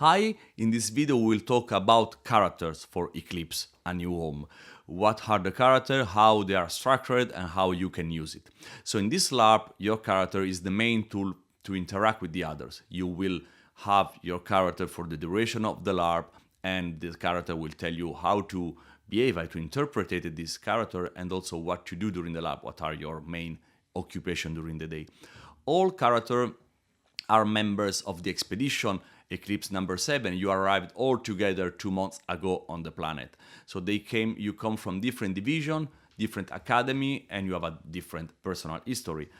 Hi, in this video we'll talk about characters for Eclipse, a new home. What are the characters, how they are structured, and how you can use it. So in this LARP, your character is the main tool to interact with the others. You will have your character for the duration of the LARP, and the character will tell you how to behave, how to interpret this character, and also what to do during the LARP, what are your main occupation during the day. All characters are members of the expedition Eclipse number 7. You arrived all together 2 months ago on the planet. So you come from different division, different academy, and you have a different personal history.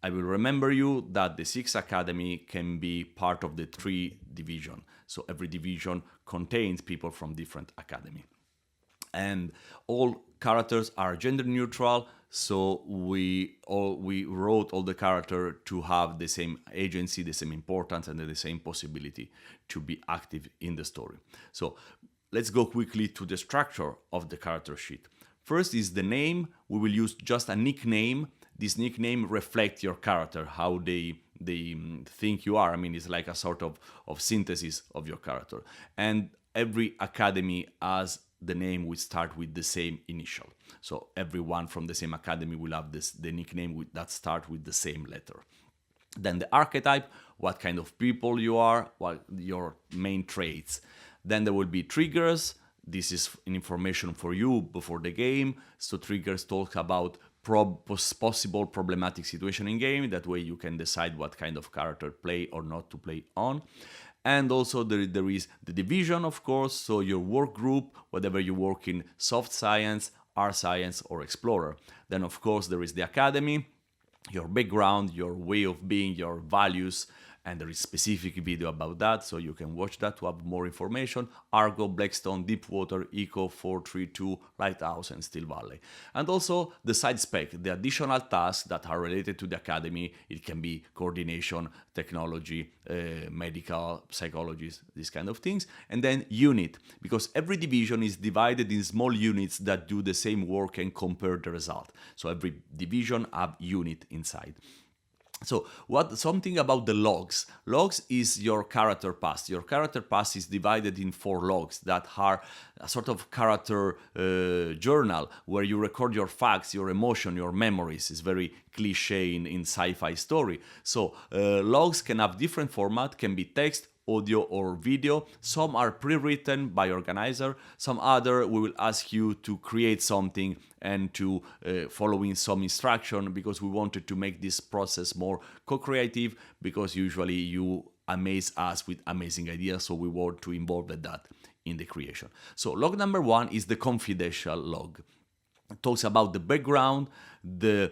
I will remember you that the 6 academy can be part of the 3 division. So every division contains people from different academy. And all characters are gender neutral, so we wrote all the characters to have the same agency, the same importance, and the same possibility to be active in the story. So let's go quickly to the structure of the character sheet. First is the name. We will use just a nickname. This nickname reflects your character, how they think you are. I mean, it's like a sort of synthesis of your character. And every academy has the name will start with the same initial. So everyone from the same academy will have the nickname that start with the same letter. Then the archetype, what kind of people you are, what your main traits. Then there will be triggers. This is information for you before the game. So triggers talk about possible problematic situation in game. That way you can decide what kind of character play or not to play on. And also there is the division, of course, so your work group, whether you work in soft science, art science, or explorer. Then, of course, there is the academy, your background, your way of being, your values, and there is specific video about that, so you can watch that to have more information. Argo, Blackstone, Deepwater, Eco, 432, Lighthouse, and Steel Valley. And also the side spec, the additional tasks that are related to the academy. It can be coordination, technology, medical, psychology, these kind of things. And then unit, because every division is divided in small units that do the same work and compare the result. So every division have unit inside. So something about the logs. Logs is your character past. Your character past is divided in 4 logs that are a sort of character journal where you record your facts, your emotion, your memories. It's very cliche in sci-fi story. So logs can have different format, can be text, audio, or video. Some are pre-written by organizer. Some other we will ask you to create something and to following some instruction, because we wanted to make this process more co-creative, because usually you amaze us with amazing ideas, so we want to involve that in the creation. So log number 1 is the confidential log. It talks about the background, the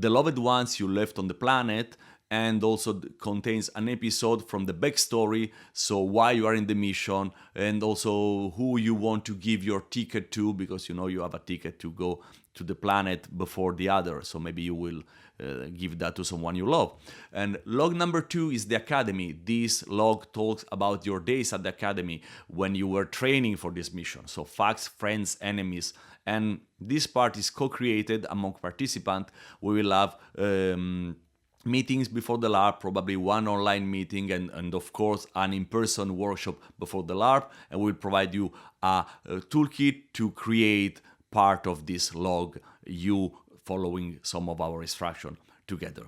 loved ones you left on the planet, and also contains an episode from the backstory, so why you are in the mission, and also who you want to give your ticket to, because you know you have a ticket to go to the planet before the other, so maybe you will give that to someone you love. And log number 2 is the academy. This log talks about your days at the academy when you were training for this mission, so facts, friends, enemies. And this part is co-created among participants. We will have meetings before the LARP, probably one online meeting, and of course an in-person workshop before the LARP, and we'll provide you a toolkit to create part of this log, you following some of our instruction together.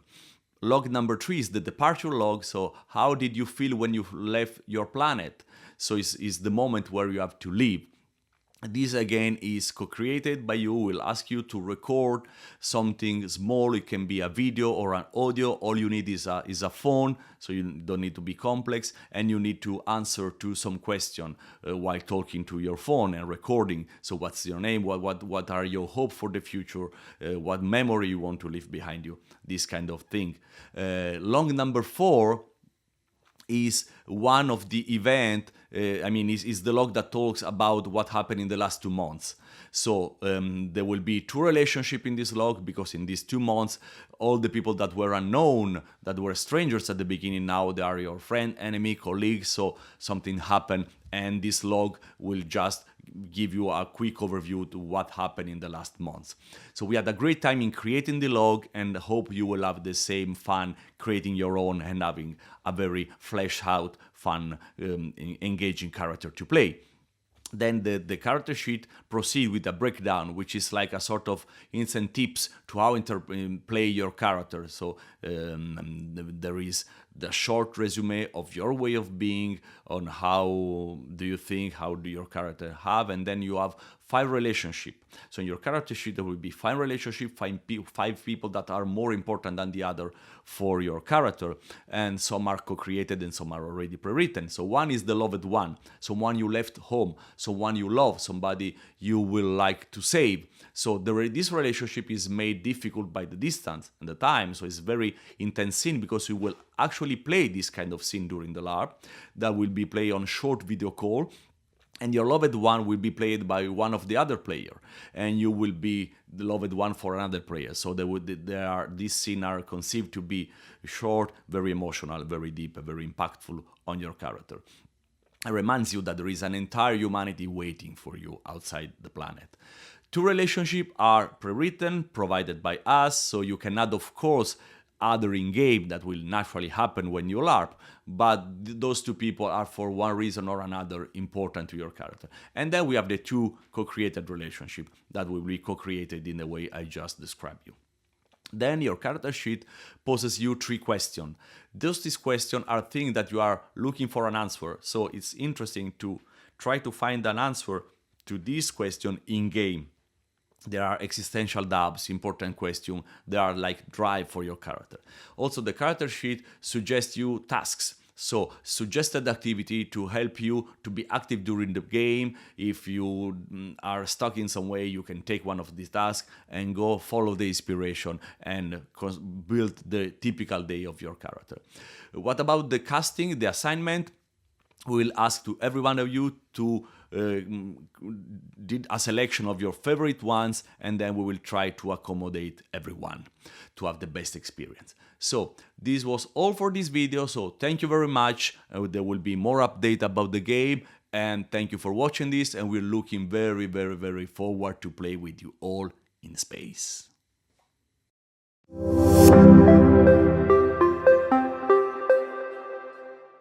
Log number 3 is the departure log. So how did you feel when you left your planet? So it's the moment where you have to leave. This again is co-created by you. We'll ask you to record something small. It can be a video or an audio. All you need is a phone, so you don't need to be complex, and you need to answer to some question while talking to your phone and recording. So what's your name? What are your hopes for the future? What memory you want to leave behind you? This kind of thing. Log number 4 is one of the event, is the log that talks about what happened in the last 2 months. So there will be 2 relationships in this log, because in these 2 months, all the people that were unknown, that were strangers at the beginning, now they are your friend, enemy, colleague, so something happened, and this log will just give you a quick overview to what happened in the last months. So we had a great time in creating the log, and hope you will have the same fun creating your own and having a very fleshed out, fun, engaging character to play. Then the character sheet proceed with a breakdown, which is like a sort of instant tips to how play your character. So there is the short resume of your way of being, on how do you think, how do your character have, and then you have 5 relationship. So in your character sheet there will be 5 relationship, 5 people that are more important than the other for your character, and some are co-created and some are already pre-written. So one is the loved one, someone you left home, someone you love, somebody you will like to save. So this relationship is made difficult by the distance and the time, so it's very intense scene, because you will actually play this kind of scene during the LARP that will be played on short video call, and your loved one will be played by one of the other player, and you will be the loved one for another player. So these scenes are conceived to be short, very emotional, very deep, very impactful on your character. It reminds you that there is an entire humanity waiting for you outside the planet. 2 relationships are pre-written, provided by us, so you can add, of course, other in-game that will naturally happen when you LARP, but those 2 people are for one reason or another important to your character. And then we have the 2 co-created relationships that will be co-created in the way I just described you. Then your character sheet poses you 3 questions. These questions are things that you are looking for an answer, so it's interesting to try to find an answer to this question in-game. There are existential doubts, important questions, there are like drive for your character. Also, the character sheet suggests you tasks. So, suggested activity to help you to be active during the game. If you are stuck in some way, you can take one of these tasks and go follow the inspiration and build the typical day of your character. What about the casting, the assignment? We will ask to every one of you to did a selection of your favorite ones, and then we will try to accommodate everyone to have the best experience. So this was all for this video, so thank you very much. There will be more update about the game, and thank you for watching this, and we're looking very forward to play with you all in space.